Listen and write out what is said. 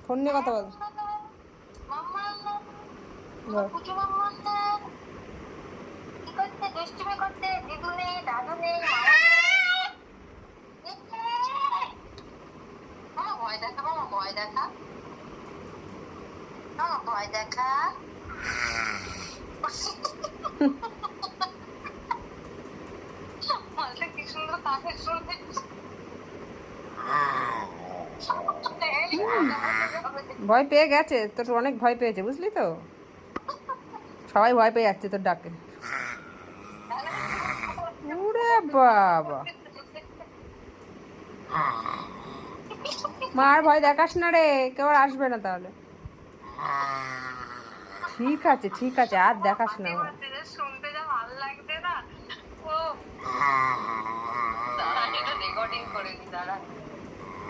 Phone নিয়ে কথা বল। ভয় দেখা কি সুন্দর কাকে শুনতে ভয় পেয়ে গেছে তোর, অনেক ভয় পেয়েছে বুঝলি তো, সবাই ভয় পেয়ে যাচ্ছে তোর ডাকে। ওরে বাবা, মার ভয় দেখাস না রে, কেউ আর আসবে না তাহলে। ঠিক আছে ঠিক আছে, আর দেখাস না। শুনতে যা ভালো লাগছে না, ও দাঁড়া, এটা রেকর্ডিং করে নি, দাঁড়া।